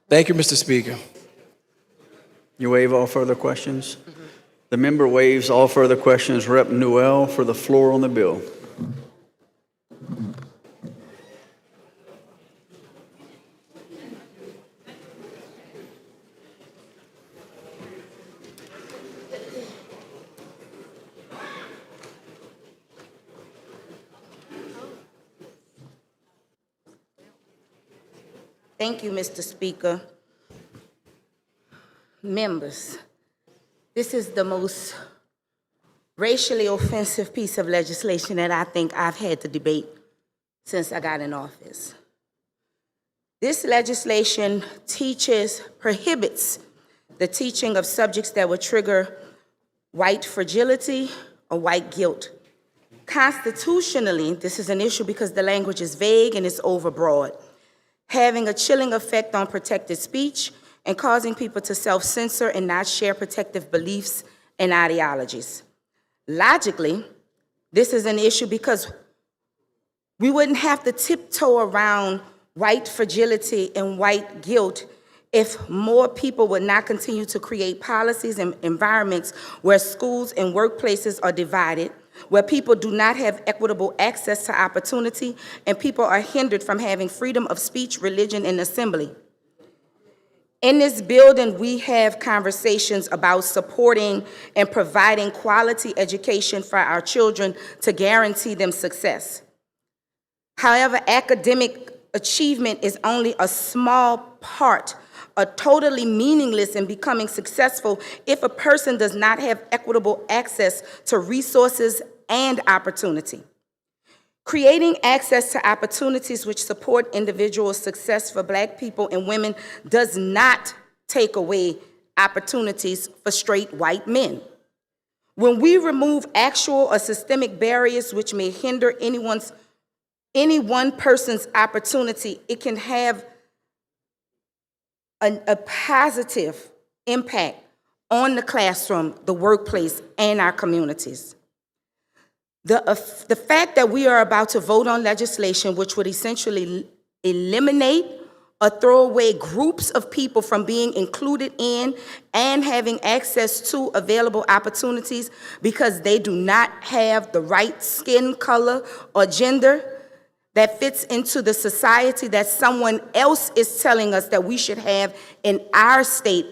Thank you, Mr. Speaker. You waive all further questions? The member waives all further questions. Rep. Newell for the floor on the bill. Thank you, Mr. Speaker. Members, this is the most racially offensive piece of legislation that I think I've had to debate since I got in office. This legislation prohibits the teaching of subjects that would trigger white fragility or white guilt. Constitutionally, this is an issue because the language is vague and it's overbroad, having a chilling effect on protected speech and causing people to self-censor and not share protective beliefs and ideologies. Logically, this is an issue because we wouldn't have to tiptoe around white fragility and white guilt if more people would not continue to create policies and environments where schools and workplaces are divided, where people do not have equitable access to opportunity, and people are hindered from having freedom of speech, religion, and assembly. In this building, we have conversations about supporting and providing quality education for our children to guarantee them success. However, academic achievement is only a small part, totally meaningless in becoming successful if a person does not have equitable access to resources and opportunity. Creating access to opportunities which support individual success for Black people and women does not take away opportunities for straight white men. When we remove actual or systemic barriers which may hinder any one person's opportunity, it can have a positive impact on the classroom, the workplace, and our communities. The fact that we are about to vote on legislation which would essentially eliminate or throw away groups of people from being included in and having access to available opportunities because they do not have the right skin color or gender that fits into the society that someone else is telling us that we should have in our state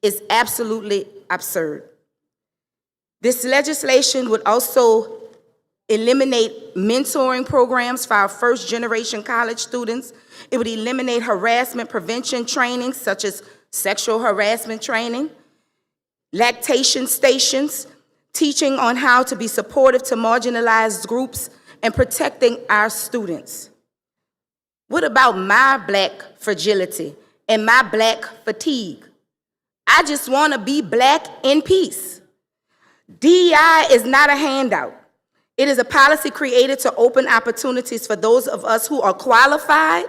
is absolutely absurd. This legislation would also eliminate mentoring programs for our first-generation college students. It would eliminate harassment prevention training, such as sexual harassment training, lactation stations, teaching on how to be supportive to marginalized groups, and protecting our students. What about my Black fragility and my Black fatigue? I just want to be Black in peace. DEI is not a handout. It is a policy created to open opportunities for those of us who are qualified,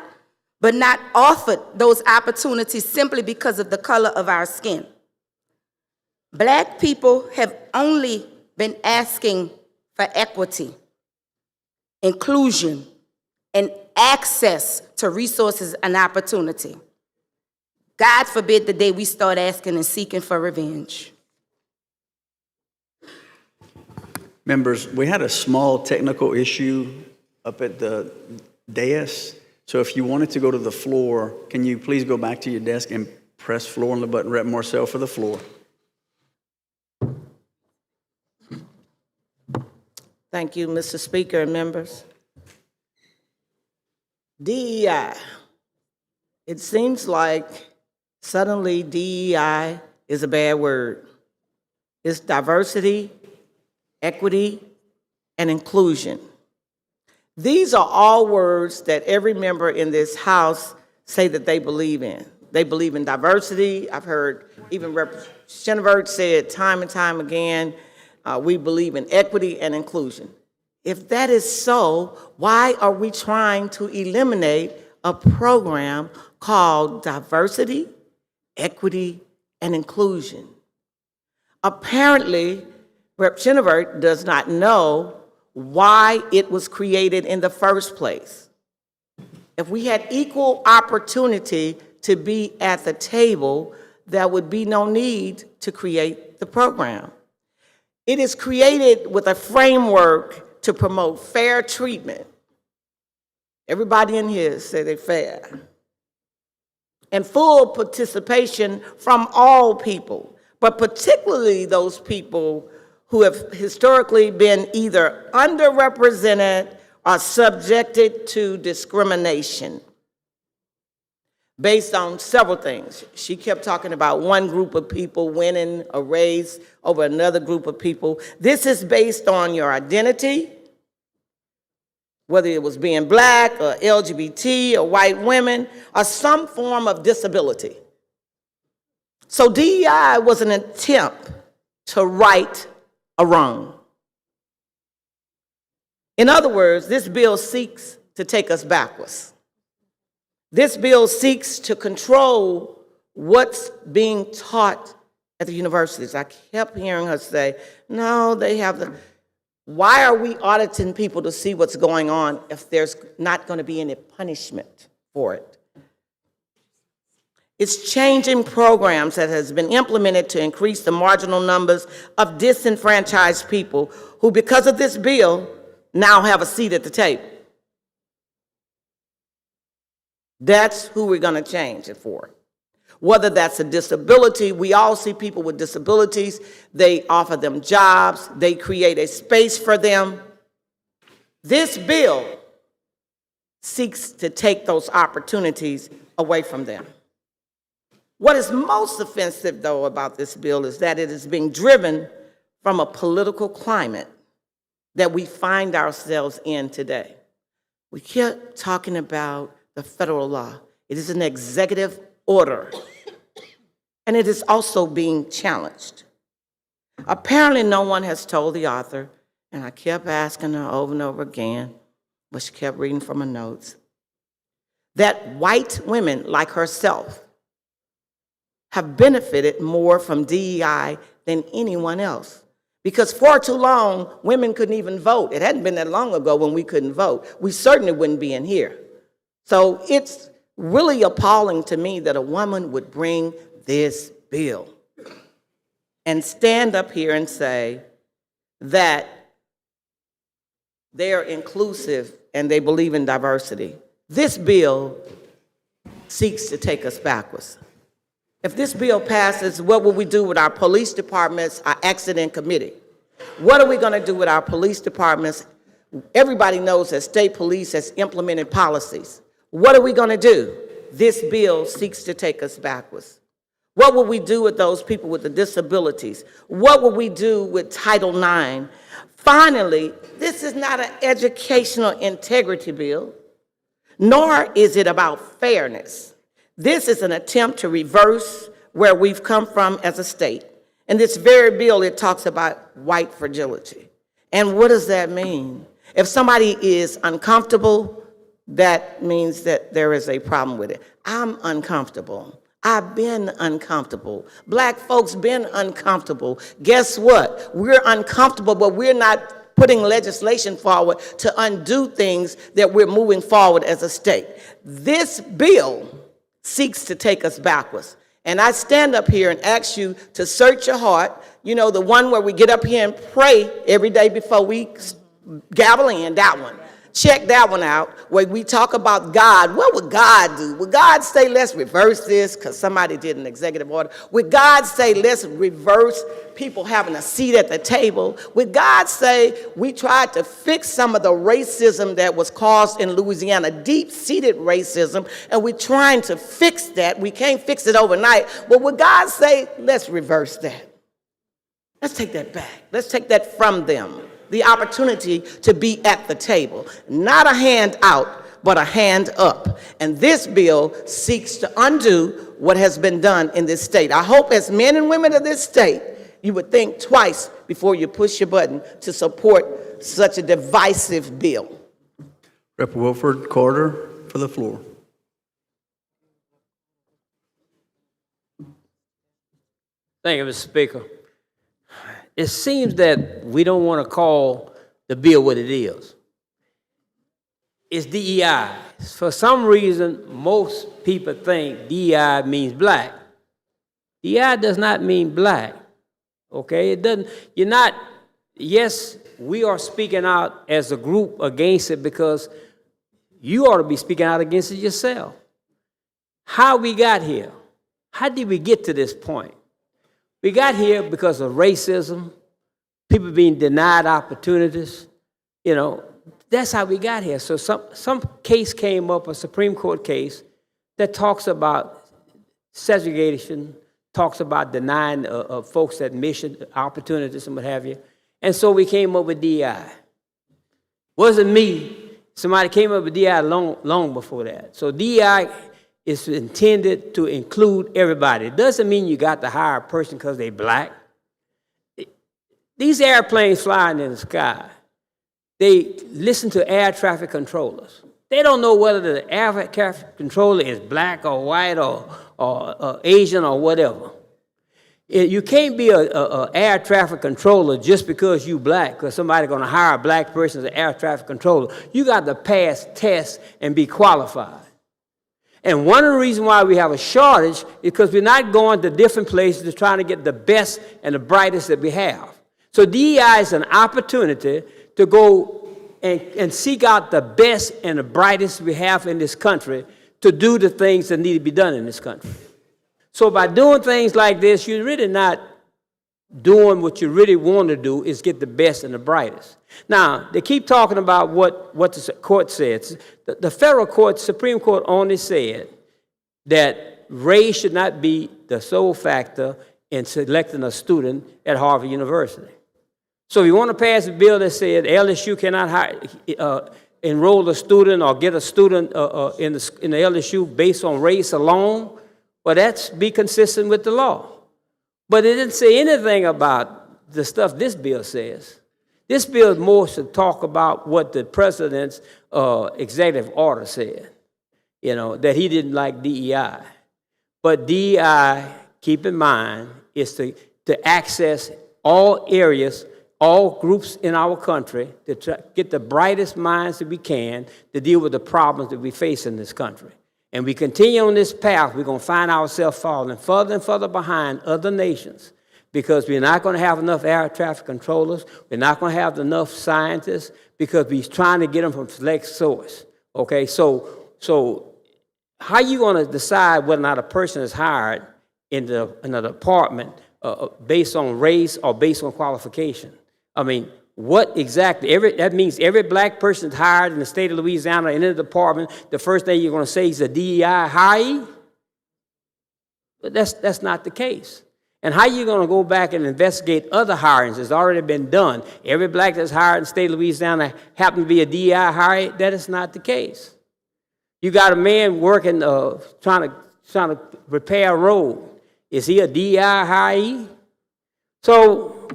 but not offered those opportunities simply because of the color of our skin. Black people have only been asking for equity, inclusion, and access to resources and opportunity. God forbid the day we start asking and seeking for revenge. Members, we had a small technical issue up at the dais. So if you wanted to go to the floor, can you please go back to your desk and press floor on the button? Rep. Marcelle for the floor. Thank you, Mr. Speaker and members. DEI. It seems like suddenly DEI is a bad word. It's diversity, equity, and inclusion. These are all words that every member in this House say that they believe in. They believe in diversity. I've heard even Representative say it time and time again. We believe in equity and inclusion. If that is so, why are we trying to eliminate a program called diversity, equity, and inclusion? Apparently, Representative does not know why it was created in the first place. If we had equal opportunity to be at the table, there would be no need to create the program. It is created with a framework to promote fair treatment. Everybody in here say they're fair. And full participation from all people, but particularly those people who have historically been either underrepresented or subjected to discrimination based on several things. She kept talking about one group of people winning a race over another group of people. This is based on your identity, whether it was being black or LGBT or white women or some form of disability. So DEI was an attempt to right a wrong. In other words, this bill seeks to take us backwards. This bill seeks to control what's being taught at the universities. I kept hearing her say, no, they have the... Why are we auditing people to see what's going on if there's not going to be any punishment for it? It's changing programs that has been implemented to increase the marginal numbers of disenfranchised people who, because of this bill, now have a seat at the table. That's who we're going to change it for. Whether that's a disability, we all see people with disabilities, they offer them jobs, they create a space for them. This bill seeks to take those opportunities away from them. What is most offensive, though, about this bill is that it is being driven from a political climate that we find ourselves in today. We kept talking about the federal law. It is an executive order, and it is also being challenged. Apparently, no one has told the author, and I kept asking her over and over again, but she kept reading from her notes, that white women like herself have benefited more from DEI than anyone else. Because for too long, women couldn't even vote. It hadn't been that long ago when we couldn't vote. We certainly wouldn't be in here. So it's really appalling to me that a woman would bring this bill and stand up here and say that they are inclusive and they believe in diversity. This bill seeks to take us backwards. If this bill passes, what will we do with our police departments, our accident committee? What are we going to do with our police departments? Everybody knows that state police has implemented policies. What are we going to do? This bill seeks to take us backwards. What will we do with those people with the disabilities? What will we do with Title IX? Finally, this is not an educational integrity bill, nor is it about fairness. This is an attempt to reverse where we've come from as a state. In this very bill, it talks about white fragility. And what does that mean? If somebody is uncomfortable, that means that there is a problem with it. I'm uncomfortable. I've been uncomfortable. Black folks been uncomfortable. Guess what? We're uncomfortable, but we're not putting legislation forward to undo things that we're moving forward as a state. This bill seeks to take us backwards. And I stand up here and ask you to search your heart, you know, the one where we get up here and pray every day before we gavel in, that one. Check that one out, where we talk about God. What would God do? Would God say, let's reverse this because somebody did an executive order? Would God say, let's reverse people having a seat at the table? Would God say, we tried to fix some of the racism that was caused in Louisiana, deep-seated racism, and we're trying to fix that. We can't fix it overnight. But would God say, let's reverse that? Let's take that back. Let's take that from them. The opportunity to be at the table. Not a hand out, but a hand up. And this bill seeks to undo what has been done in this state. I hope as men and women of this state, you would think twice before you push your button to support such a divisive bill. Rep. Wilford Carter for the floor. Thank you, Mr. Speaker. It seems that we don't want to call the bill what it is. is DEI. For some reason, most people think DEI means black. DEI does not mean black, okay? It doesn't, you're not, yes, we are speaking out as a group against it because you ought to be speaking out against it yourself. How we got here? How did we get to this point? We got here because of racism, people being denied opportunities, you know, that's how we got here. So some case came up, a Supreme Court case, that talks about segregation, talks about denying folks admission, opportunities, and what have you. And so we came up with DEI. Wasn't me. Somebody came up with DEI long before that. So DEI is intended to include everybody. It doesn't mean you got to hire a person because they're black. These airplanes flying in the sky, they listen to air traffic controllers. They don't know whether the air traffic controller is black or white or Asian or whatever. You can't be a air traffic controller just because you black, because somebody's going to hire a black person as an air traffic controller. You got to pass tests and be qualified. And one of the reasons why we have a shortage is because we're not going to different places to try to get the best and the brightest that we have. So DEI is an opportunity to go and seek out the best and the brightest we have in this country to do the things that need to be done in this country. So by doing things like this, you're really not doing what you really want to do, is get the best and the brightest. Now, they keep talking about what the court says. The federal court, Supreme Court, only said that race should not be the sole factor in selecting a student at Harvard University. So if you want to pass a bill that said LSU cannot enroll a student or get a student in the LSU based on race alone, well, that's be consistent with the law. But it didn't say anything about the stuff this bill says. This bill more should talk about what the president's executive order said, you know, that he didn't like DEI. But DEI, keep in mind, is to access all areas, all groups in our country, to try, get the brightest minds that we can to deal with the problems that we face in this country. And we continue on this path, we're going to find ourselves falling further and further behind other nations because we're not going to have enough air traffic controllers. We're not going to have enough scientists because we're trying to get them from select source. Okay, so how are you going to decide whether or not a person is hired in a department based on race or based on qualification? I mean, what exactly? That means every black person is hired in the state of Louisiana in a department, the first thing you're going to say is a DEI hire? But that's not the case. And how are you going to go back and investigate other hirings that's already been done? Every black that's hired in the state of Louisiana happen to be a DEI hire? That is not the case. You got a man working, trying to repair a road. Is he a DEI hire? So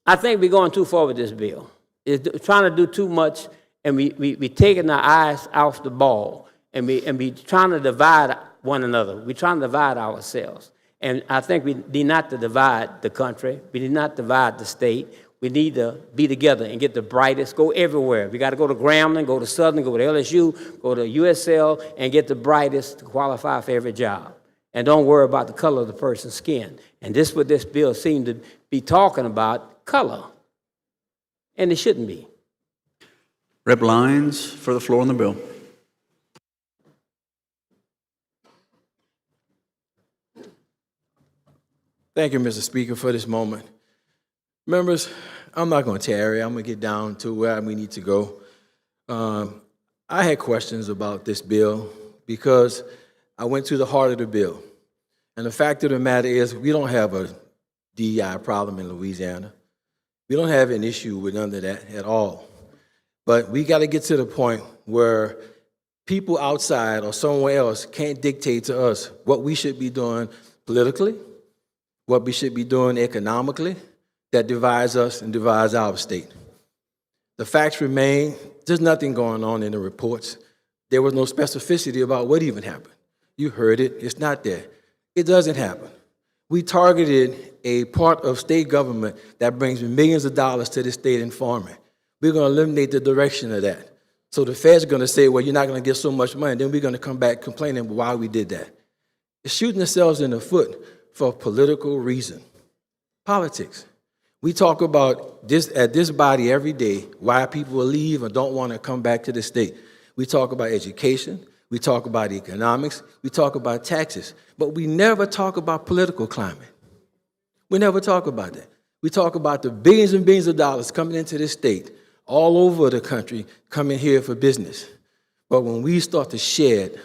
I think we're going too far with this bill. It's trying to do too much, and we taking our eyes off the ball, and we trying to divide one another. We're trying to divide ourselves. And I think we need not to divide the country. We need not divide the state. We need to be together and get the brightest, go everywhere. We got to go to Grambling, go to Southern, go to LSU, go to USL, and get the brightest to qualify for every job. And don't worry about the color of the person's skin. And this is what this bill seemed to be talking about, color. And it shouldn't be. Rep. Lyons for the floor on the bill. Thank you, Mr. Speaker, for this moment. Members, I'm not going to tarry. I'm going to get down to where we need to go. I had questions about this bill because I went to the heart of the bill. And the fact of the matter is we don't have a DEI problem in Louisiana. We don't have an issue with none of that at all. But we got to get to the point where people outside or somewhere else can't dictate to us what we should be doing politically, what we should be doing economically, that divides us and divides our state. The facts remain, there's nothing going on in the reports. There was no specificity about what even happened. You heard it, it's not there. It doesn't happen. We targeted a part of state government that brings millions of dollars to the state in farming. We're going to eliminate the direction of that. So the Fed's going to say, well, you're not going to get so much money. Then we're going to come back complaining why we did that. It's shooting themselves in the foot for a political reason. Politics. We talk about this at this body every day, why people will leave and don't want to come back to the state. We talk about education. We talk about economics. We talk about taxes. But we never talk about political climate. We never talk about that. We talk about the billions and billions of dollars coming into this state, all over the country, coming here for business. But when we start to shed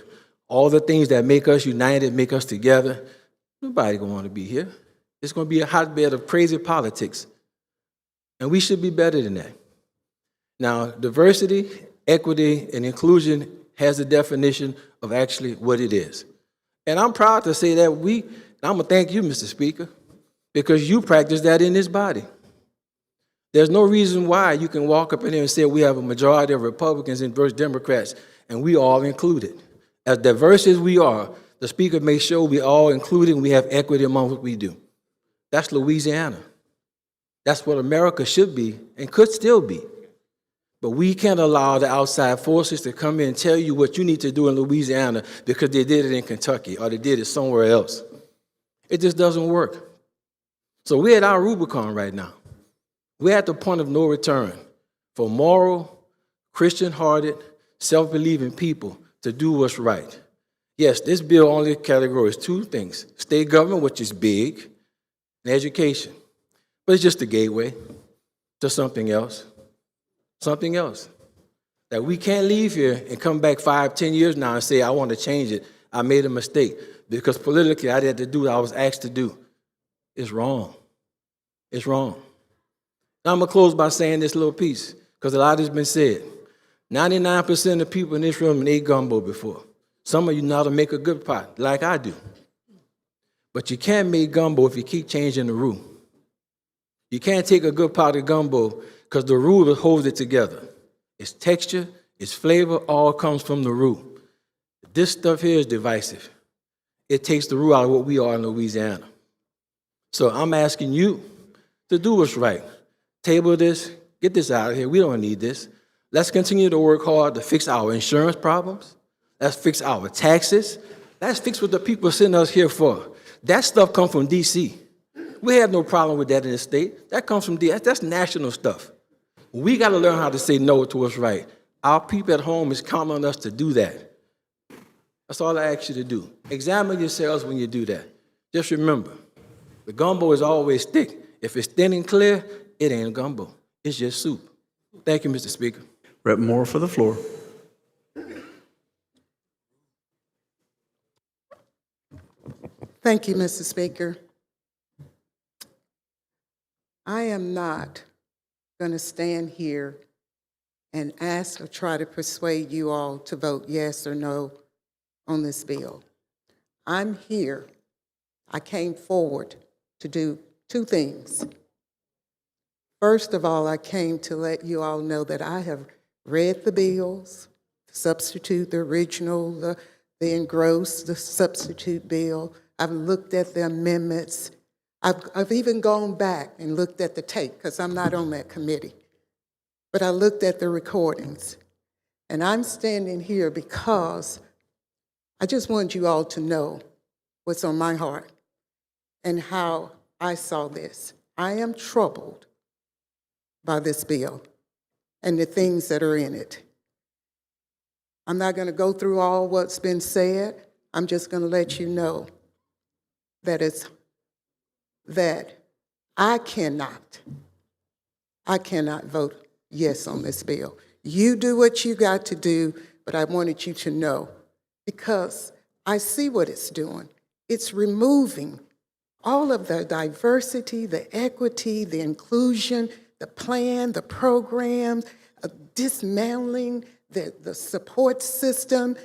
all the things that make us united, make us together, nobody gonna want to be here. It's gonna be a hotbed of crazy politics. And we should be better than that. Now, diversity, equity, and inclusion has a definition of actually what it is. And I'm proud to say that I'm gonna thank you, Mr. Speaker, because you practice that in this body. There's no reason why you can walk up in here and say we have a majority of Republicans and versus Democrats, and we all included. As diverse as we are, the Speaker makes sure we all included and we have equity among what we do. That's Louisiana. That's what America should be and could still be. But we can't allow the outside forces to come in and tell you what you need to do in Louisiana because they did it in Kentucky or they did it somewhere else. It just doesn't work. So we're at our Rubicon right now. We're at the point of no return for moral, Christian-hearted, self-believing people to do what's right. Yes, this bill only categorizes two things: state government, which is big, and education. But it's just a gateway to something else. Something else. That we can't leave here and come back 5, 10 years now and say, I want to change it. I made a mistake. Because politically, I had to do what I was asked to do. It's wrong. It's wrong. Now I'm going to close by saying this little piece, because a lot has been said. 99% of the people in this room ate gumbo before. Some of you know how to make a good pot, like I do. But you can't make gumbo if you keep changing the roux. You can't take a good pot of gumbo because the roux holds it together. Its texture, its flavor, all comes from the roux. This stuff here is divisive. It takes the roux out of what we are in Louisiana. So I'm asking you to do what's right. Table this, get this out of here. We don't need this. Let's continue to work hard to fix our insurance problems. Let's fix our taxes. Let's fix what the people send us here for. That stuff comes from D.C. We have no problem with that in the state. That comes from D.C. That's national stuff. We got to learn how to say no to what's right. Our people at home is counting on us to do that. That's all I ask you to do. Examine yourselves when you do that. Just remember, the gumbo is always thick. If it's thin and clear, it ain't gumbo. It's just soup. Thank you, Mr. Speaker. Rep. Moore for the floor. Thank you, Mr. Speaker. I am not going to stand here and ask or try to persuade you all to vote yes or no on this bill. I'm here. I came forward to do two things. First of all, I came to let you all know that I have read the bills, substitute, the original, the engrossed, the substitute bill. I've looked at the amendments. I've even gone back and looked at the tape because I'm not on that committee. But I looked at the recordings. And I'm standing here because I just want you all to know what's on my heart and how I saw this. I am troubled by this bill and the things that are in it. I'm not going to go through all what's been said. I'm just going to let you know that I cannot vote yes on this bill. You do what you got to do, but I wanted you to know because I see what it's doing. It's removing all of the diversity, the equity, the inclusion, the plan, the program, dismantling the support system,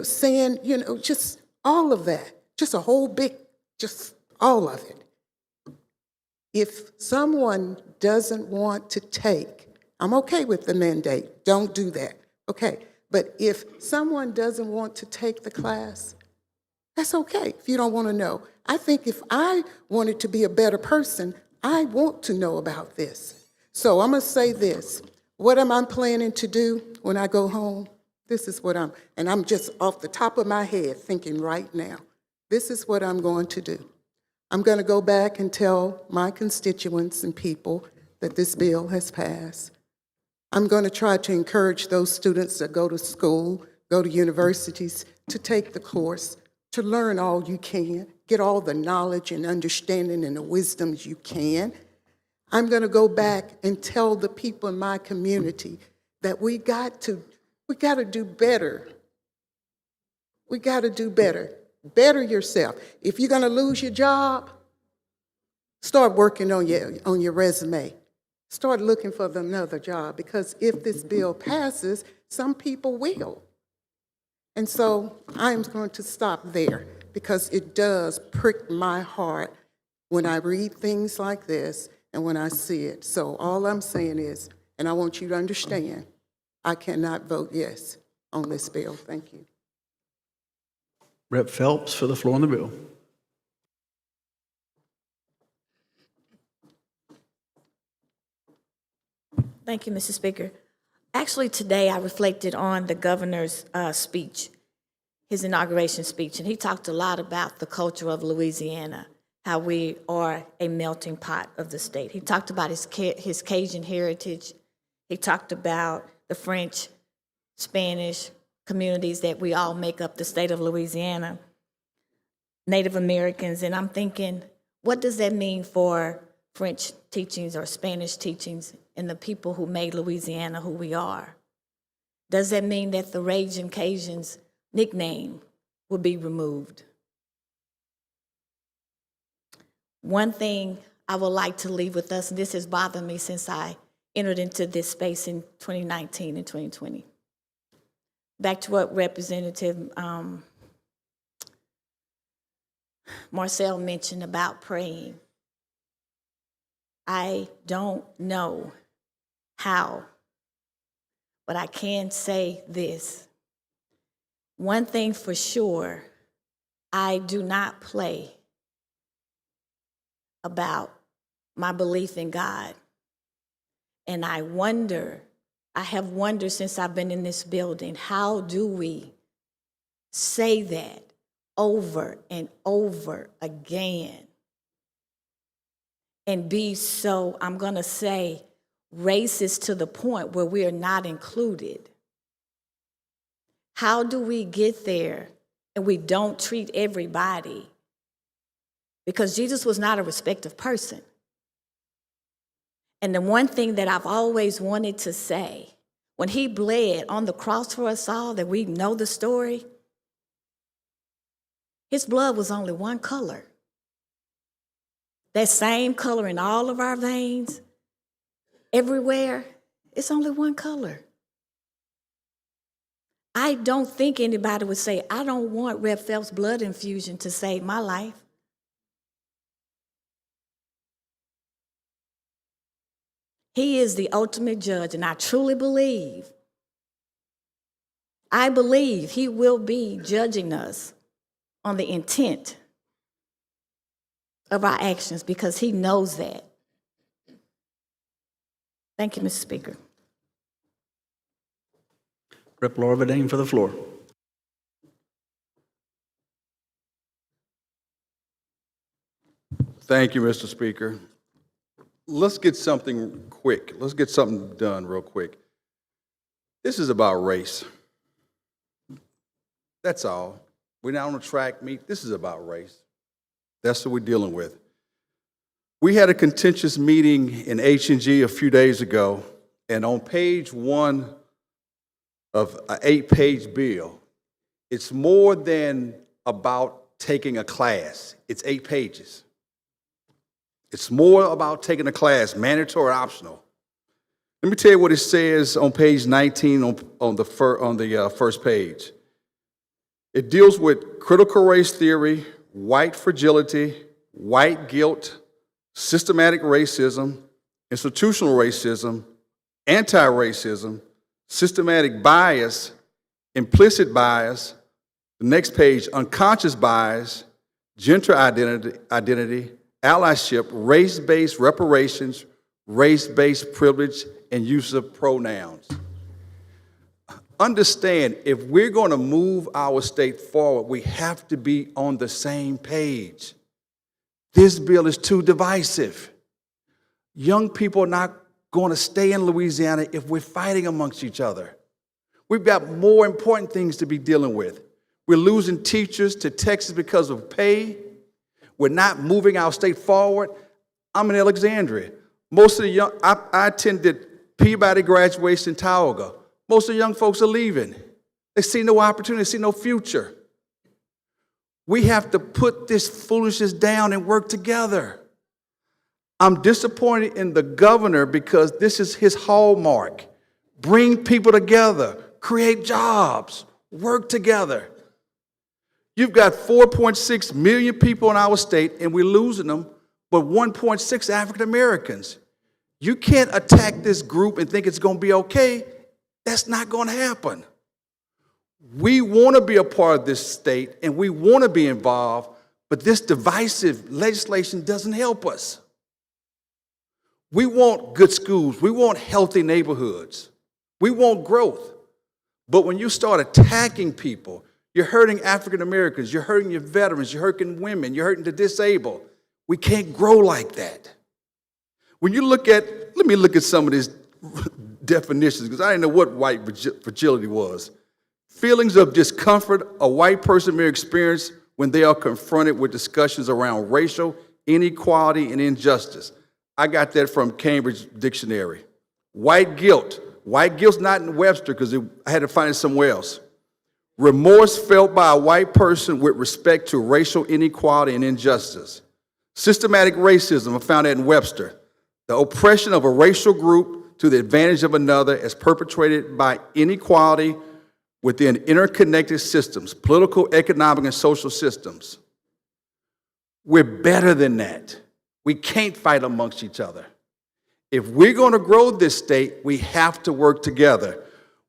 saying, just all of that, just a whole big, just all of it. If someone doesn't want to take, I'm okay with the mandate, don't do that, okay. But if someone doesn't want to take the class, that's okay if you don't want to know. I think if I wanted to be a better person, I want to know about this. So I'm going to say this. What am I planning to do? when I go home, this is what and I'm just off the top of my head thinking right now, this is what I'm going to do. I'm going to go back and tell my constituents and people that this bill has passed. I'm going to try to encourage those students that go to school, go to universities, to take the course, to learn all you can, get all the knowledge and understanding and the wisdoms you can. I'm going to go back and tell the people in my community that we got to do better. We got to do better. Better yourself. If you're going to lose your job, start working on your resume. Start looking for another job, because if this bill passes, some people will. And so I'm going to stop there, because it does prick my heart when I read things like this and when I see it. So all I'm saying is, and I want you to understand, I cannot vote yes on this bill. Thank you. Rep. Phelps for the floor on the bill. Thank you, Mr. Speaker. Actually, today I reflected on the governor's speech, his inauguration speech, and he talked a lot about the culture of Louisiana, how we are a melting pot of the state. He talked about his Cajun heritage. He talked about the French, Spanish communities that we all make up the state of Louisiana, Native Americans, and I'm thinking, what does that mean for French teachings or Spanish teachings and the people who made Louisiana who we are? Does that mean that the Ragin' Cajuns nickname will be removed? One thing I would like to leave with us, and this has bothered me since I entered into this space in 2019 and 2020. Back to what Representative Marcelle mentioned about praying. I don't know how, but I can say this. One thing for sure, I do not play about my belief in God. And I have wondered since I've been in this building, how do we say that over and over again and be so, I'm going to say, racist to the point where we are not included? How do we get there and we don't treat everybody? Because Jesus was not a respective person. And the one thing that I've always wanted to say, when he bled on the cross for us all, that we know the story, his blood was only one color. That same color in all of our veins, everywhere, it's only one color. I don't think anybody would say, I don't want Rep. Phelps' blood infusion to save my life. He is the ultimate judge, and I truly believe, he will be judging us on the intent of our actions, because he knows that. Thank you, Mr. Speaker. Rep. Larvadain for the floor. Thank you, Mr. Speaker. Let's get something quick. Let's get something done real quick. This is about race. That's all. We're not on a track meet. This is about race. That's what we're dealing with. We had a contentious meeting in H&G a few days ago, and on page 1 of an 8-page bill, it's more than about taking a class. It's 8 pages. It's more about taking a class, mandatory or optional. Let me tell you what it says on page 19 on the first page. It deals with critical race theory, white fragility, white guilt, systematic racism, institutional racism, anti-racism, systematic bias, implicit bias. The next page, unconscious bias, gender identity, allyship, race-based reparations, race-based privilege, and use of pronouns. Understand, if we're going to move our state forward, we have to be on the same page. This bill is too divisive. Young people are not going to stay in Louisiana if we're fighting amongst each other. We've got more important things to be dealing with. We're losing teachers to Texas because of pay. We're not moving our state forward. I'm in Alexandria. Most of the young, I attended Peabody graduation in Tioga. Most of the young folks are leaving. They see no opportunity, they see no future. We have to put this foolishness down and work together. I'm disappointed in the governor because this is his hallmark. Bring people together, create jobs, work together. You've got 4.6 million people in our state, and we're losing them, but 1.6 African Americans. You can't attack this group and think it's going to be okay. That's not going to happen. We want to be a part of this state, and we want to be involved, but this divisive legislation doesn't help us. We want good schools. We want healthy neighborhoods. We want growth. But when you start attacking people, you're hurting African Americans, you're hurting your veterans, you're hurting women, you're hurting the disabled. We can't grow like that. When you look at, let me look at some of these definitions, because I didn't know what white fragility was. Feelings of discomfort a white person may experience when they are confronted with discussions around racial inequality and injustice. I got that from Cambridge Dictionary. White guilt. White guilt's not in Webster because I had to find it somewhere else. Remorse felt by a white person with respect to racial inequality and injustice. Systematic racism, I found that in Webster. The oppression of a racial group to the advantage of another as perpetrated by inequality within interconnected systems, political, economic, and social systems. We're better than that. We can't fight amongst each other. If we're going to grow this state, we have to work together.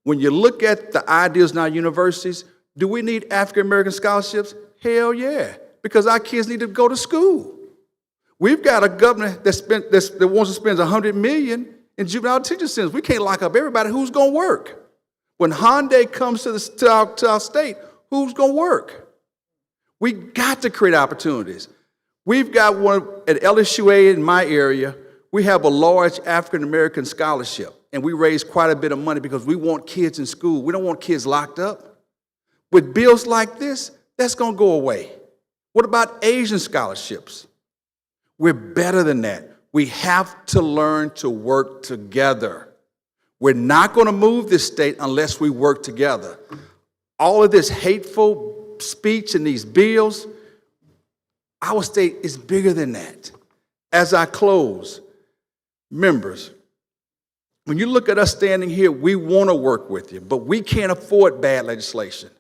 When you look at the ideas in our universities, do we need African American scholarships? Hell yeah, because our kids need to go to school. We've got a governor that wants to spend $100 million in juvenile detention centers. We can't lock up everybody. Who's going to work? When Hyundai comes to our state, who's going to work? We got to create opportunities. We've got one at LSUA in my area. We have a large African American scholarship, and we raise quite a bit of money because we want kids in school. We don't want kids locked up. With bills like this, that's going to go away. What about Asian scholarships? We're better than that. We have to learn to work together. We're not going to move this state unless we work together. All of this hateful speech and these bills, our state is bigger than that. As I close, members, when you look at us standing here, we want to work with you, but we can't afford bad legislation.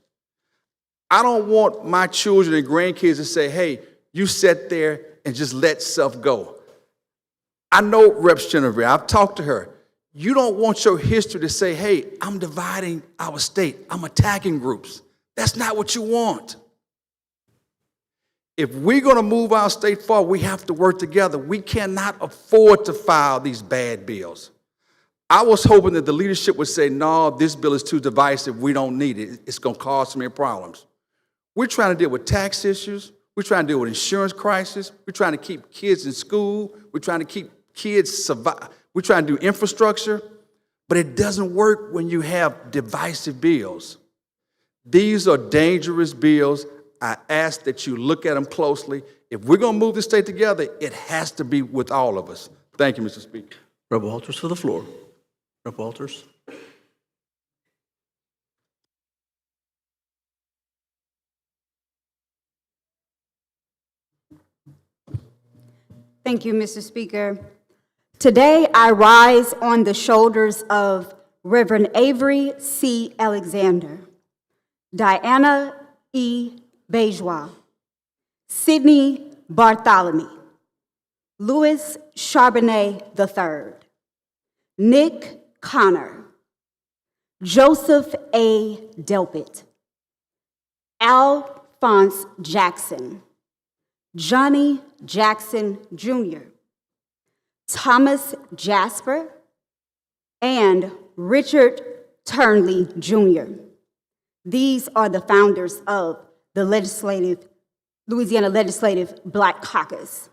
I don't want my children and grandkids to say, hey, you sit there and just let stuff go. I know Rep. Genevieve, I've talked to her. You don't want your history to say, hey, I'm dividing our state. I'm attacking groups. That's not what you want. If we're going to move our state forward, we have to work together. We cannot afford to file these bad bills. I was hoping that the leadership would say, no, this bill is too divisive. We don't need it. It's going to cause so many problems. We're trying to deal with tax issues. We're trying to deal with insurance crisis. We're trying to keep kids in school. We're trying to keep kids survive. We're trying to do infrastructure. But it doesn't work when you have divisive bills. These are dangerous bills. I ask that you look at them closely. If we're going to move this state together, it has to be with all of us. Thank you, Mr. Speaker. Rep. Walters for the floor. Rep. Walters. Thank you, Mr. Speaker. Today, I rise on the shoulders of Reverend Avery C. Alexander, Diana E. Bejois, Sidney Bartholomew, Louis Charbonnet III, Nick Connor, Joseph A. Delpit, Alphonse Jackson, Johnny Jackson Jr., Thomas Jasper, and Richard Turnley Jr. These are the founders of the Louisiana Legislative Black Caucus.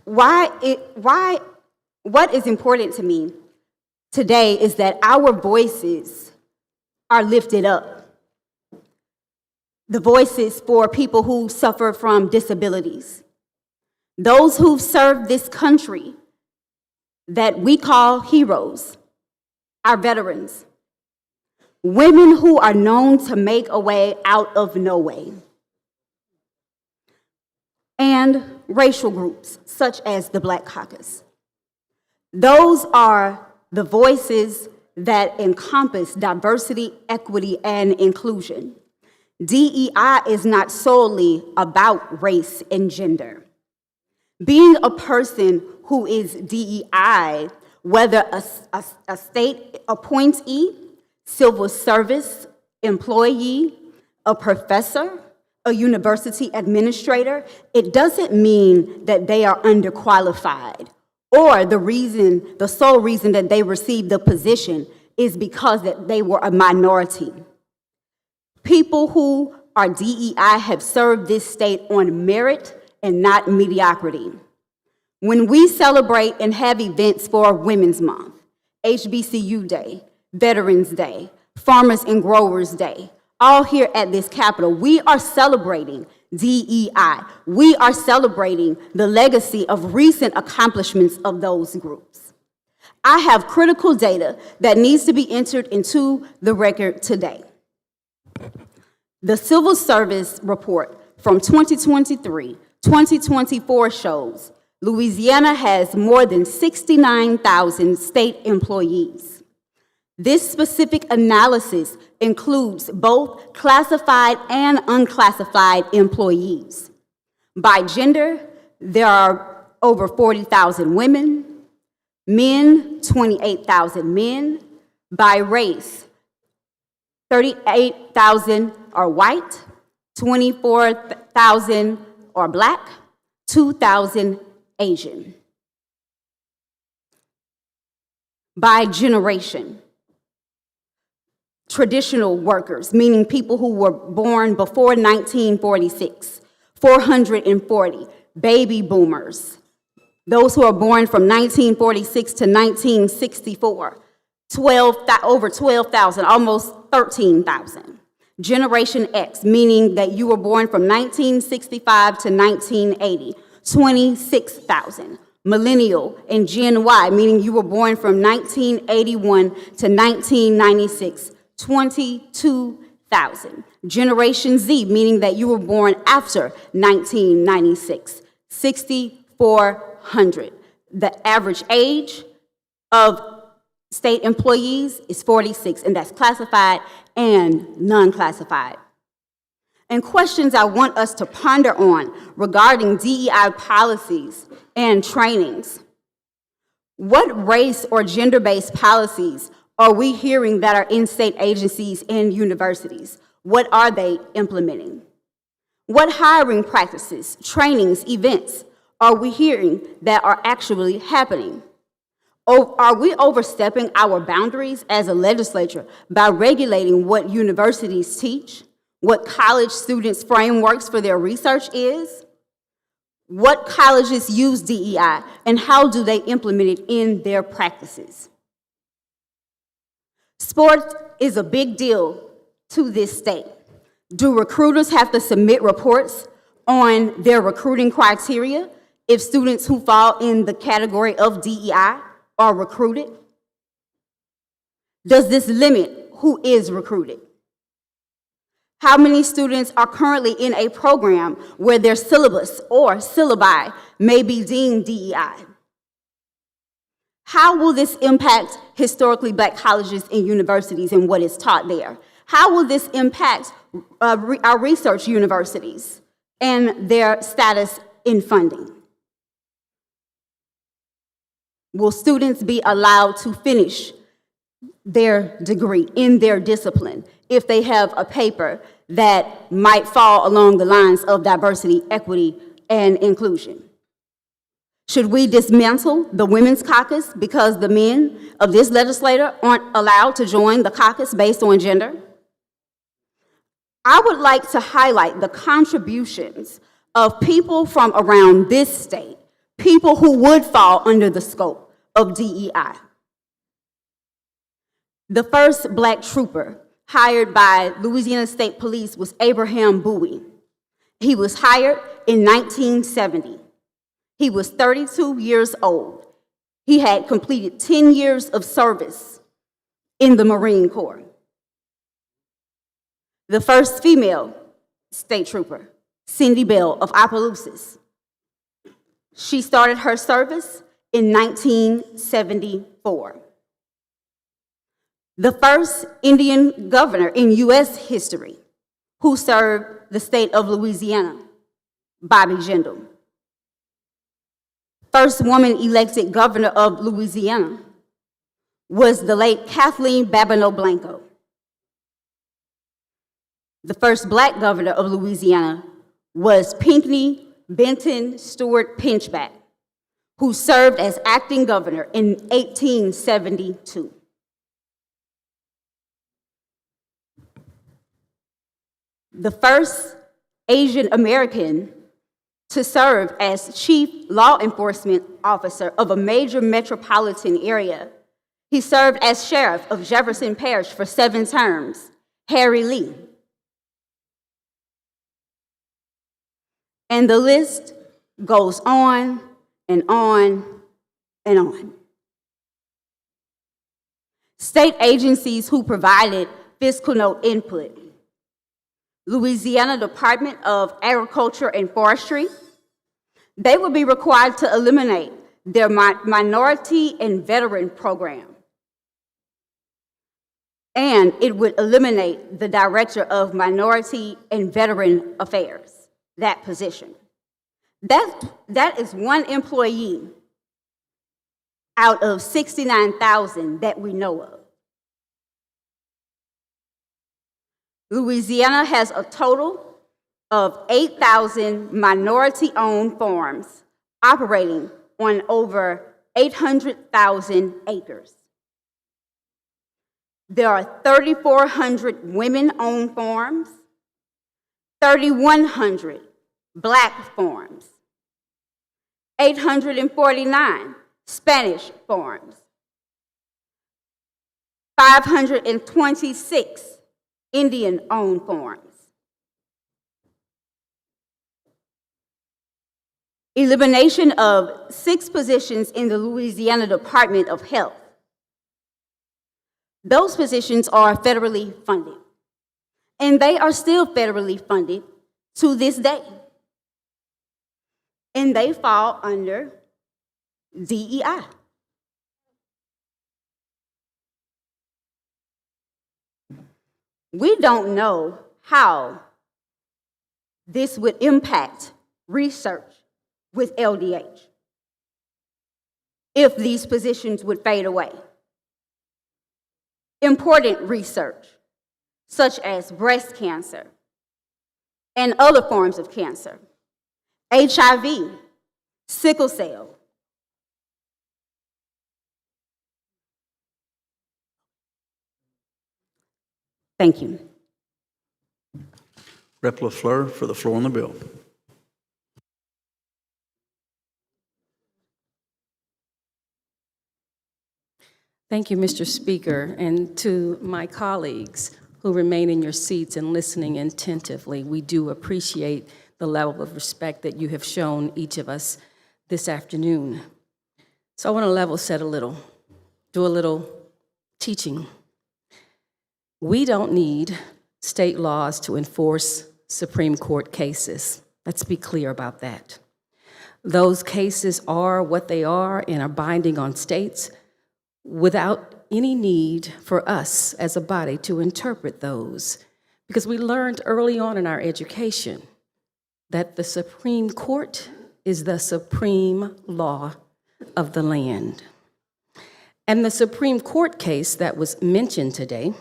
What is important to me today is that our voices are lifted up. The voices for people who suffer from disabilities, those who've served this country that we call heroes, our veterans, women who are known to make a way out of no way, and racial groups such as the Black Caucus. Those are the voices that encompass diversity, equity, and inclusion. DEI is not solely about race and gender. Being a person who is DEI, whether a state appointee, civil service employee, a professor, a university administrator, it doesn't mean that they are underqualified or the sole reason that they received the position is because that they were a minority. People who are DEI have served this state on merit and not mediocrity. When we celebrate and have events for Women's Month, HBCU Day, Veterans Day, Farmers and Growers Day, all here at this Capitol, we are celebrating DEI. We are celebrating the legacy of recent accomplishments of those groups. I have critical data that needs to be entered into the record today. The Civil Service Report from 2023-2024 shows Louisiana has more than 69,000 state employees. This specific analysis includes both classified and unclassified employees. By gender, there are over 40,000 women, 28,000 men. By race, 38,000 are white, 24,000 are Black, 2,000 Asian. By generation, traditional workers, meaning people who were born before 1946, 440, baby boomers, those who are born from 1946 to 1964, over 12,000, almost 13,000. Generation X, meaning that you were born from 1965 to 1980, 26,000. Millennial and Gen Y, meaning you were born from 1981 to 1996, 22,000. Generation Z, meaning that you were born after 1996, 6,400. The average age of state employees is 46, and that's classified and non-classified. And questions I want us to ponder on regarding DEI policies and trainings. What race or gender-based policies are we hearing that are in state agencies and universities? What are they implementing? What hiring practices, trainings, events are we hearing that are actually happening? Are we overstepping our boundaries as a legislature by regulating what universities teach, what college students' frameworks for their research is? What colleges use DEI, and how do they implement it in their practices? Sport is a big deal to this state. Do recruiters have to submit reports on their recruiting criteria if students who fall in the category of DEI are recruited? Does this limit who is recruited? How many students are currently in a program where their syllabus or syllabi may be deemed DEI? How will this impact historically Black colleges and universities and what is taught there? How will this impact our research universities and their status in funding? Will students be allowed to finish their degree in their discipline if they have a paper that might fall along the lines of diversity, equity, and inclusion? Should we dismantle the Women's Caucus because the men of this legislature aren't allowed to join the caucus based on gender? I would like to highlight the contributions of people from around this state, people who would fall under the scope of DEI. The first Black trooper hired by Louisiana State Police was Abraham Bowie. He was hired in 1970. He was 32 years old. He had completed 10 years of service in the Marine Corps. The first female state trooper, Cindy Bell of Opelousas. She started her service in 1974. The first Indian governor in U.S. history who served the state of Louisiana, Bobby Jindal. First woman elected governor of Louisiana was the late Kathleen Babineau Blanco. The first Black governor of Louisiana was Pinckney Benton Stewart Pinchback, who served as acting governor in 1872. The first Asian American to serve as chief law enforcement officer of a major metropolitan area. He served as sheriff of Jefferson Parish for 7 terms, Harry Lee. And the list goes on and on and on. State agencies who provided fiscal note input. Louisiana Department of Agriculture and Forestry, they would be required to eliminate their minority and veteran program. And it would eliminate the Director of Minority and Veteran Affairs, that position. That is one employee out of 69,000 that we know of. Louisiana has a total of 8,000 minority-owned farms operating on over 800,000 acres. There are 3,400 women-owned farms, 3,100 Black farms, 849 Spanish farms, 526 Indian-owned farms. Elimination of 6 positions in the Louisiana Department of Health. Those positions are federally funded, and they are still federally funded to this day. And they fall under DEI. We don't know how this would impact research with LDH if these positions would fade away. Important research, such as breast cancer and other forms of cancer, HIV, sickle cell. Thank you. Rep. LaFleur for the floor on the bill. Thank you, Mr. Speaker, and to my colleagues who remain in your seats and listening attentively. We do appreciate the level of respect that you have shown each of us this afternoon. So I want to level set a little, do a little teaching. We don't need state laws to enforce Supreme Court cases. Let's be clear about that. Those cases are what they are and are binding on states without any need for us as a body to interpret those. Because we learned early on in our education that the Supreme Court is the supreme law of the land. And the Supreme Court case that was mentioned today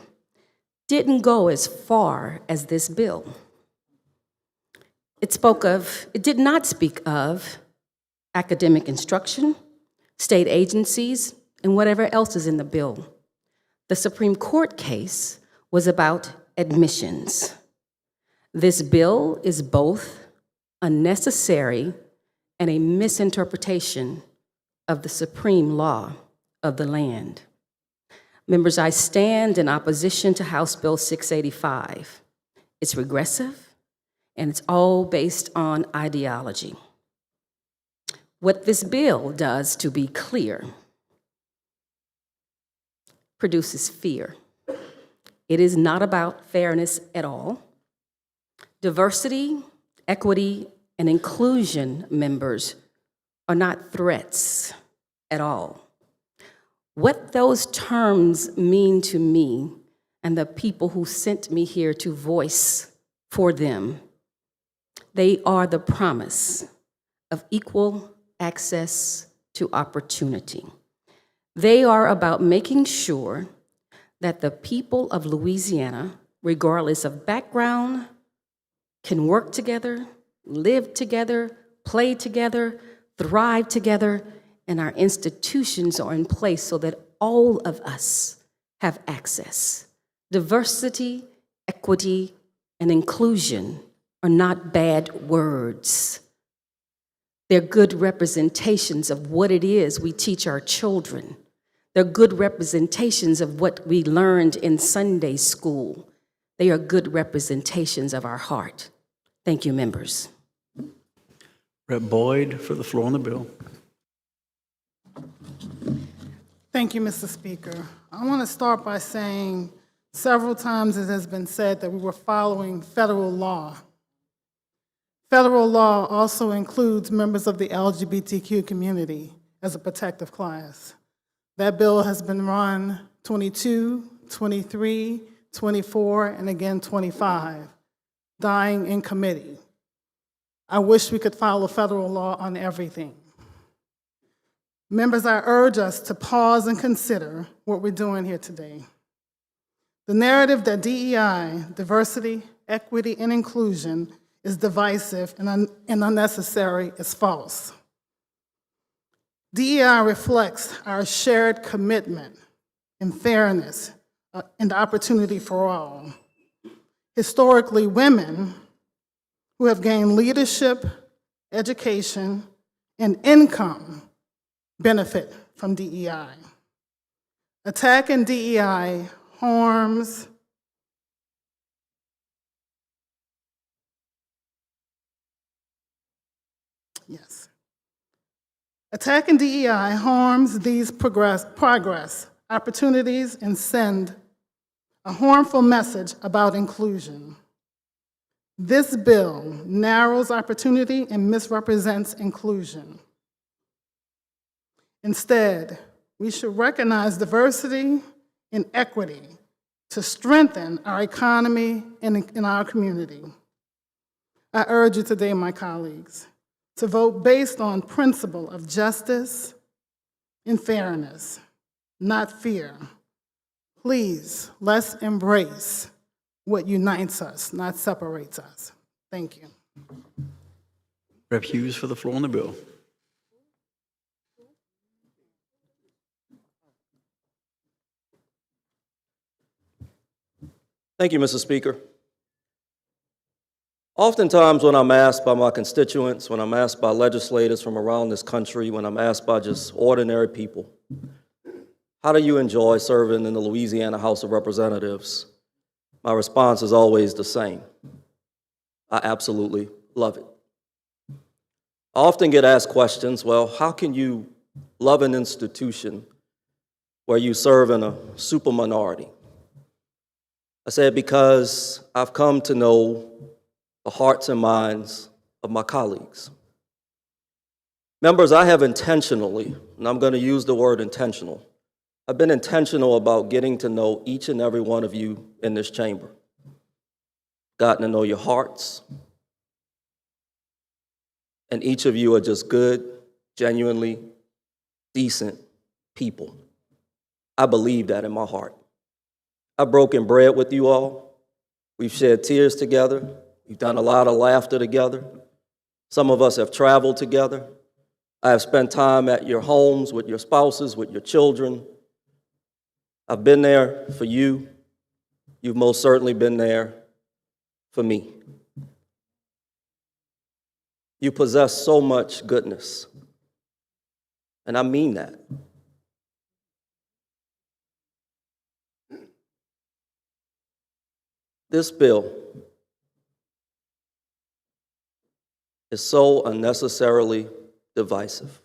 didn't go as far as this bill. It did not speak of academic instruction, state agencies, and whatever else is in the bill. The Supreme Court case was about admissions. This bill is both unnecessary and a misinterpretation of the supreme law of the land. Members, I stand in opposition to House Bill 685. It's regressive, and it's all based on ideology. What this bill does, to be clear, produces fear. It is not about fairness at all. Diversity, equity, and inclusion, members, are not threats at all. What those terms mean to me and the people who sent me here to voice for them, they are the promise of equal access to opportunity. They are about making sure that the people of Louisiana, regardless of background, can work together, live together, play together, thrive together, and our institutions are in place so that all of us have access. Diversity, equity, and inclusion are not bad words. They're good representations of what it is we teach our children. They're good representations of what we learned in Sunday school. They are good representations of our heart. Thank you, members. Rep. Boyd for the floor on the bill. Thank you, Mr. Speaker. I want to start by saying several times it has been said that we were following federal law. Federal law also includes members of the LGBTQ community as a protective class. That bill has been run 22, 23, 24, and again 25, dying in committee. I wish we could follow federal law on everything. Members, I urge us to pause and consider what we're doing here today. The narrative that DEI, diversity, equity, and inclusion, is divisive and unnecessary is false. DEI reflects our shared commitment in fairness and opportunity for all. Historically, women who have gained leadership, education, and income benefit from DEI. Attacking DEI harms Attacking DEI harms these progress opportunities and send a harmful message about inclusion. This bill narrows opportunity and misrepresents inclusion. Instead, we should recognize diversity and equity to strengthen our economy and in our community. I urge you today, my colleagues, to vote based on principle of justice and fairness, not fear. Please, let's embrace what unites us, not separates us. Thank you. Rep. Hughes for the floor on the bill. Thank you, Mr. Speaker. Oftentimes when I'm asked by my constituents, when I'm asked by legislators from around this country, when I'm asked by just ordinary people, how do you enjoy serving in the Louisiana House of Representatives? My response is always the same. I absolutely love it. I often get asked questions, well, how can you love an institution where you serve in a super minority? I said, because I've come to know the hearts and minds of my colleagues. Members, I have intentionally, and I'm going to use the word intentional, I've been intentional about getting to know each and every one of you in this chamber. Gotten to know your hearts. And each of you are just good, genuinely decent people. I believe that in my heart. I've broken bread with you all. We've shed tears together. We've done a lot of laughter together. Some of us have traveled together. I have spent time at your homes with your spouses, with your children. I've been there for you. You've most certainly been there for me. You possess so much goodness, and I mean that. This bill is so unnecessarily divisive.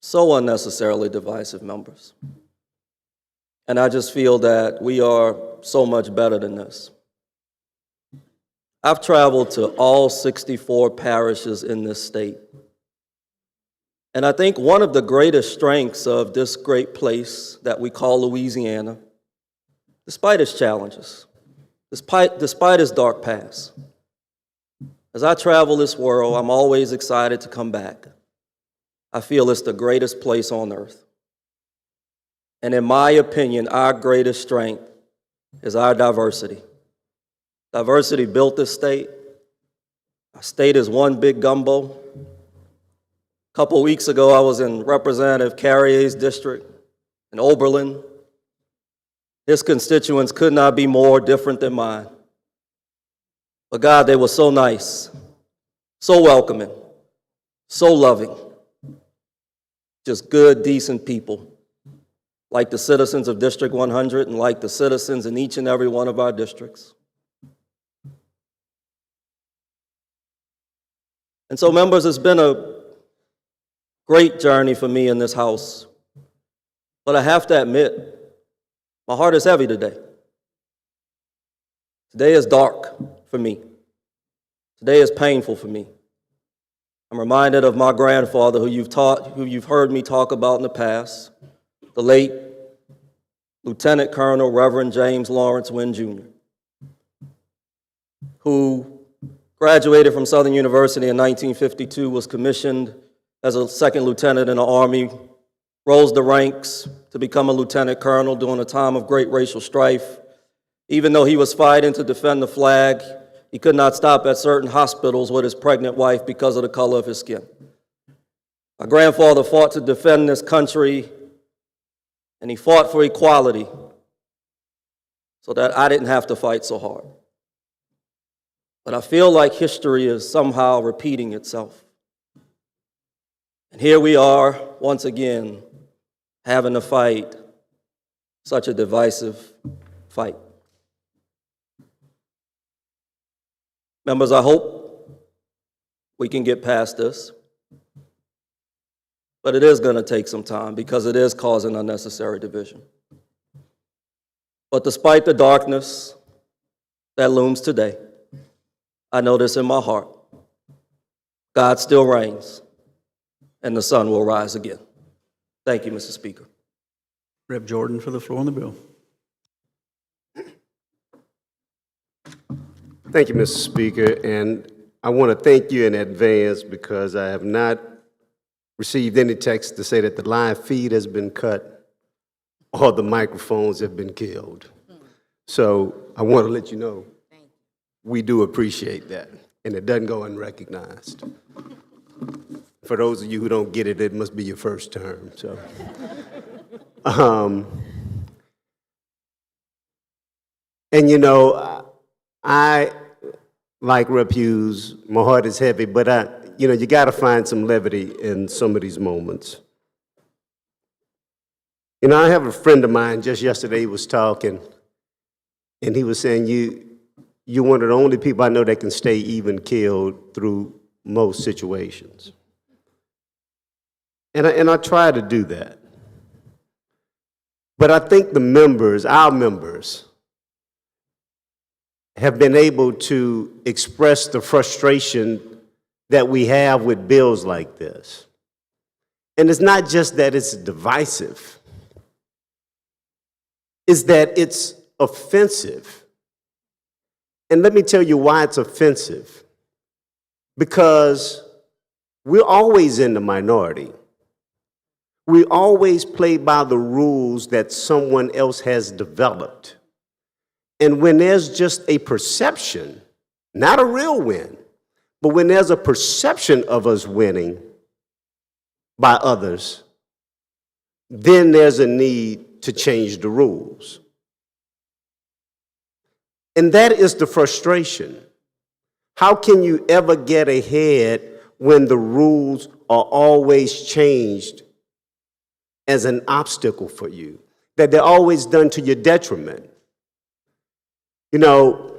So unnecessarily divisive, members. And I just feel that we are so much better than this. I've traveled to all 64 parishes in this state. And I think one of the greatest strengths of this great place that we call Louisiana, despite its challenges, despite its dark past, as I travel this world, I'm always excited to come back. I feel it's the greatest place on earth. And in my opinion, our greatest strength is our diversity. Diversity built this state. Our state is one big gumbo. A couple weeks ago, I was in Representative Carrier's district in Oberlin. His constituents could not be more different than mine. But God, they were so nice, so welcoming, so loving. Just good, decent people, like the citizens of District 100 and like the citizens in each and every one of our districts. And so, members, it's been a great journey for me in this house. But I have to admit, my heart is heavy today. Today is dark for me. Today is painful for me. I'm reminded of my grandfather, who you've heard me talk about in the past, the late Lieutenant Colonel Reverend James Lawrence Wynn Jr., who graduated from Southern University in 1952, was commissioned as a second lieutenant in the Army, rose the ranks to become a lieutenant colonel during a time of great racial strife. Even though he was fighting to defend the flag, he could not stop at certain hospitals with his pregnant wife because of the color of his skin. My grandfather fought to defend this country, and he fought for equality so that I didn't have to fight so hard. But I feel like history is somehow repeating itself. And here we are, once again, having to fight such a divisive fight. Members, I hope we can get past this. But it is going to take some time because it is causing unnecessary division. But despite the darkness that looms today, I know this in my heart. God still reigns, and the sun will rise again. Thank you, Mr. Speaker. Rep. Jordan for the floor on the bill. Thank you, Mr. Speaker, and I want to thank you in advance because I have not received any text to say that the live feed has been cut or the microphones have been killed. So I want to let you know we do appreciate that, and it doesn't go unrecognized. For those of you who don't get it, it must be your first term. So, and you know, I like Rep. Hughes. My heart is heavy, but you got to find some levity in some of these moments. You know, I have a friend of mine. Just yesterday, he was talking, and he was saying, You're one of the only people I know that can stay even keeled through most situations. And I try to do that. But I think our members, have been able to express the frustration that we have with bills like this. And it's not just that it's divisive, it's that it's offensive. And let me tell you why it's offensive. Because we're always in the minority. We always play by the rules that someone else has developed. And when there's just a perception, not a real win, But when there's a perception of us winning by others, then there's a need to change the rules. And that is the frustration. How can you ever get ahead when the rules are always changed as an obstacle for you? That they're always done to your detriment. You know,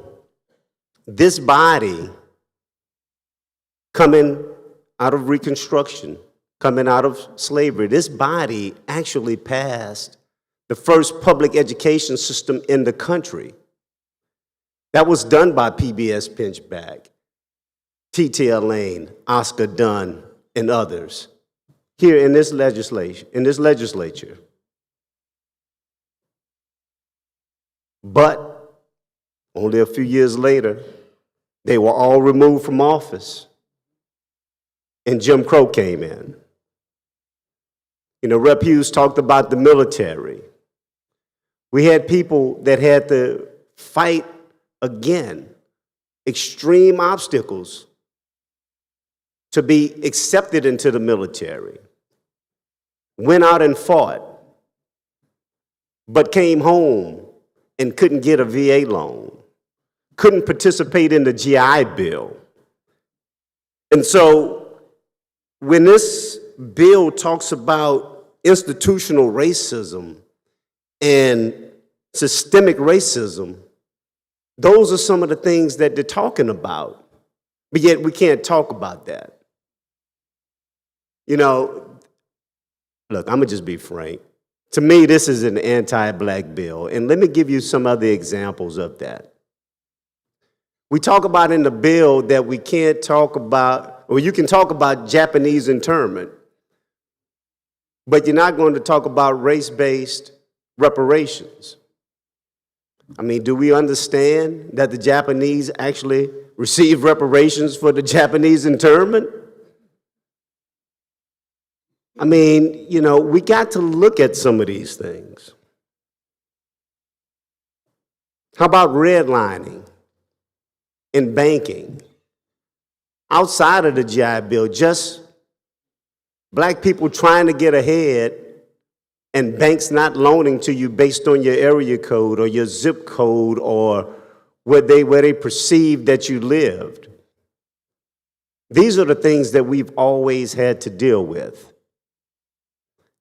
this body coming out of Reconstruction, coming out of slavery, this body actually passed the first public education system in the country. That was done by PBS Pinchback, T.T.L. Lane, Oscar Dunn, and others here in this legislature. But only a few years later, they were all removed from office, and Jim Crow came in. You know, Rep. Hughes talked about the military. We had people that had to fight again, extreme obstacles to be accepted into the military. Went out and fought, but came home and couldn't get a VA loan, couldn't participate in the GI Bill. And so when this bill talks about institutional racism and systemic racism, those are some of the things that they're talking about, but yet we can't talk about that. You know, look, I'm gonna just be frank. To me, this is an anti-black bill, and let me give you some other examples of that. We talk about in the bill that we can't talk about, or you can talk about Japanese internment, but you're not going to talk about race-based reparations. I mean, do we understand that the Japanese actually receive reparations for the Japanese internment? I mean, you know, we got to look at some of these things. How about redlining in banking? Outside of the GI Bill, just black people trying to get ahead and banks not loaning to you based on your area code or your zip code or where they perceive that you lived. These are the things that we've always had to deal with.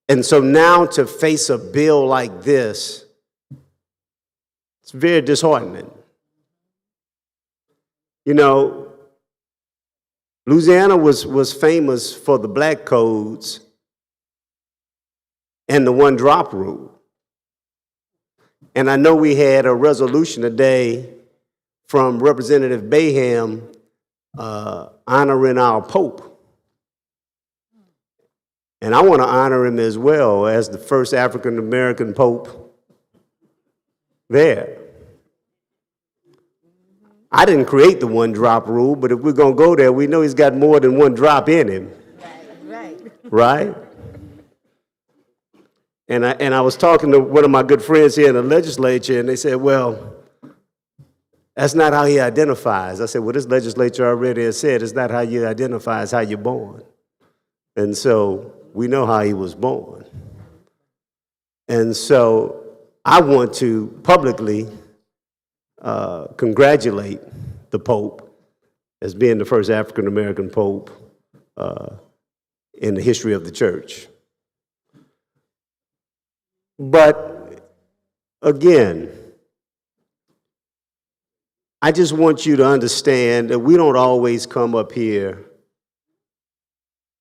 And so now to face a bill like this, it's very disheartening. You know, Louisiana was famous for the black codes and the one-drop rule. And I know we had a resolution today from Representative Baham honoring our Pope. And I want to honor him as well as the first African-American Pope there. I didn't create the one-drop rule, but if we're going to go there, we know he's got more than one drop in him. Right? And I was talking to one of my good friends here in the legislature, and they said, well, that's not how he identifies. I said, well, this legislature already has said it's not how you identify, it's how you're born. And so we know how he was born. And so I want to publicly congratulate the Pope as being the first African-American Pope in the history of the church. But again, I just want you to understand that we don't always come up here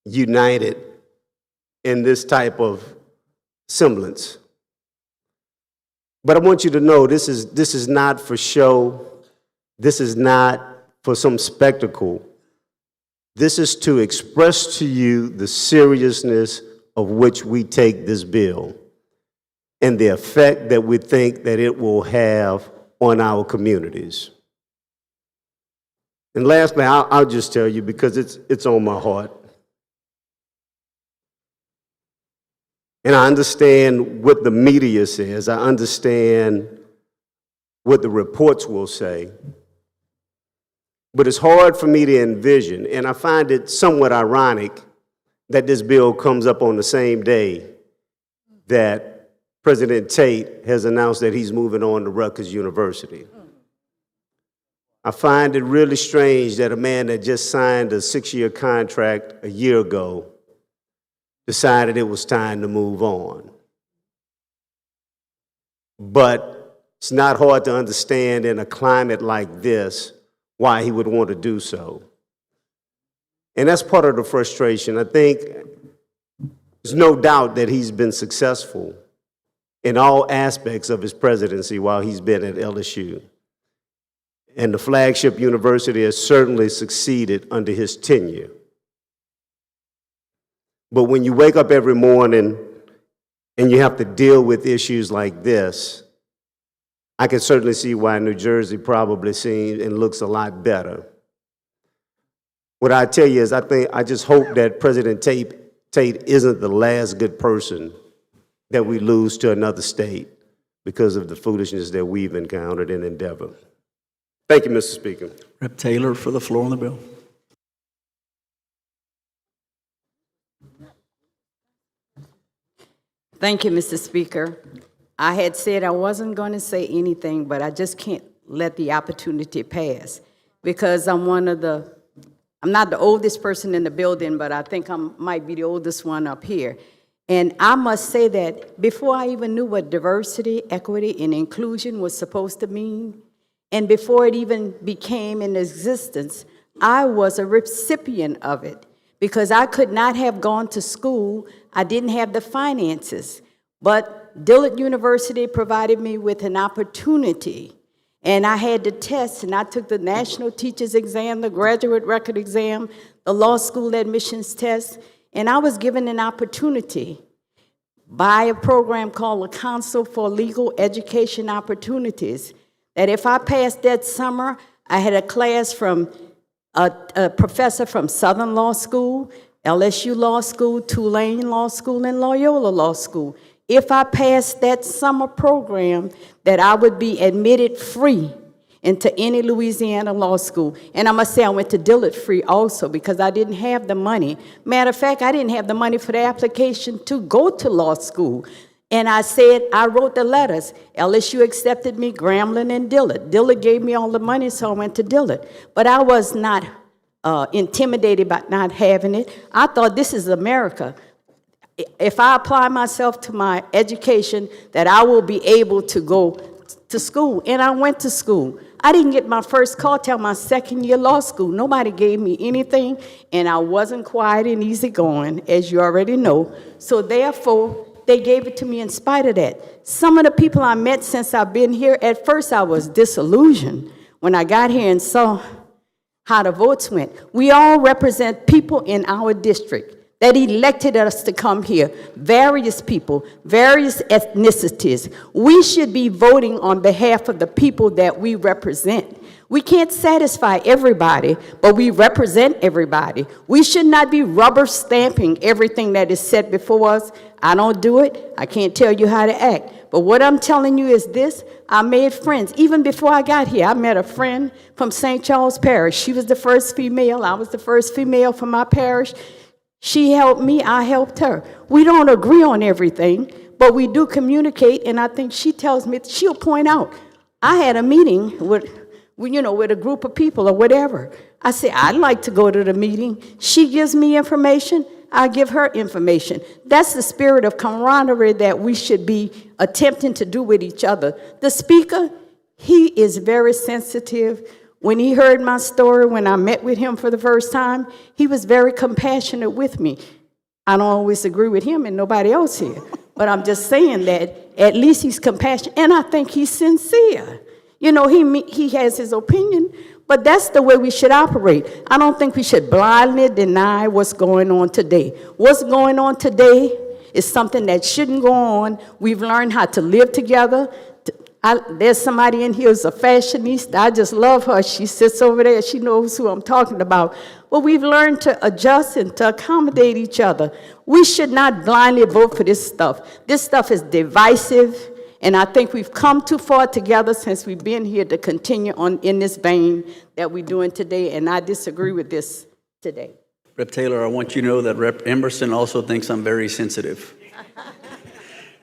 united in this type of semblance. But I want you to know this is not for show. This is not for some spectacle. This is to express to you the seriousness of which we take this bill and the effect that we think that it will have on our communities. And lastly, I'll just tell you, because it's on my heart. And I understand what the media says. I understand what the reports will say. But it's hard for me to envision, and I find it somewhat ironic that this bill comes up on the same day that President Tate has announced that he's moving on to Rutgers University. I find it really strange that a man that just signed a 6-year contract a year ago decided it was time to move on. But it's not hard to understand in a climate like this why he would want to do so. And that's part of the frustration. I think there's no doubt that he's been successful in all aspects of his presidency while he's been at LSU. And the flagship university has certainly succeeded under his tenure. But when you wake up every morning and you have to deal with issues like this, I can certainly see why New Jersey probably seems and looks a lot better. What I tell you is I just hope that President Tate isn't the last good person that we lose to another state because of the foolishness that we've encountered in Endeavor. Thank you, Mr. Speaker. Rep. Taylor for the floor on the bill. Thank you, Mr. Speaker. I had said I wasn't going to say anything, but I just can't let the opportunity pass because I'm not the oldest person in the building, but I think I might be the oldest one up here. And I must say that before I even knew what diversity, equity, and inclusion was supposed to mean, and before it even became in existence, I was a recipient of it because I could not have gone to school. I didn't have the finances, but Dillard University provided me with an opportunity, and I had to test, and I took the National Teachers Exam, the Graduate Record Exam, the Law School Admissions Test, and I was given an opportunity by a program called the Council for Legal Education Opportunities, that if I passed that summer, I had a class from a professor from Southern Law School, LSU Law School, Tulane Law School, and Loyola Law School. If I passed that summer program, that I would be admitted free into any Louisiana law school. And I must say I went to Dillard free also because I didn't have the money. Matter of fact, I didn't have the money for the application to go to law school. And I wrote the letters. LSU accepted me, Grambling and Dillard. Dillard gave me all the money, so I went to Dillard. But I was not intimidated by not having it. I thought this is America. If I apply myself to my education, that I will be able to go to school. And I went to school. I didn't get my first call till my second year law school. Nobody gave me anything, and I wasn't quiet and easygoing, as you already know. So therefore, they gave it to me in spite of that. Some of the people I met since I've been here, at first I was disillusioned when I got here and saw how the votes went. We all represent people in our district that elected us to come here, various people, various ethnicities. We should be voting on behalf of the people that we represent. We can't satisfy everybody, but we represent everybody. We should not be rubber stamping everything that is set before us. I don't do it. I can't tell you how to act. But what I'm telling you is this: I made friends. Even before I got here, I met a friend from St. Charles Parish. She was the first female. I was the first female from my parish. She helped me, I helped her. We don't agree on everything, but we do communicate, and I think she tells me, she'll point out, I had a meeting with a group of people or whatever. I say, I'd like to go to the meeting. She gives me information, I give her information. That's the spirit of camaraderie that we should be attempting to do with each other. The speaker, he is very sensitive. When he heard my story, when I met with him for the first time, he was very compassionate with me. I don't always agree with him and nobody else here, but I'm just saying that at least he's compassionate, and I think he's sincere. You know, he has his opinion, but that's the way we should operate. I don't think we should blindly deny what's going on today. What's going on today is something that shouldn't go on. We've learned how to live together. There's somebody in here who's a fashionista. I just love her. She sits over there. She knows who I'm talking about. But we've learned to adjust and to accommodate each other. We should not blindly vote for this stuff. This stuff is divisive, And I think we've come too far together since we've been here to continue on in this vein that we're doing today, and I disagree with this today. Rep. Taylor, I want you to know that Rep. Emerson also thinks I'm very sensitive.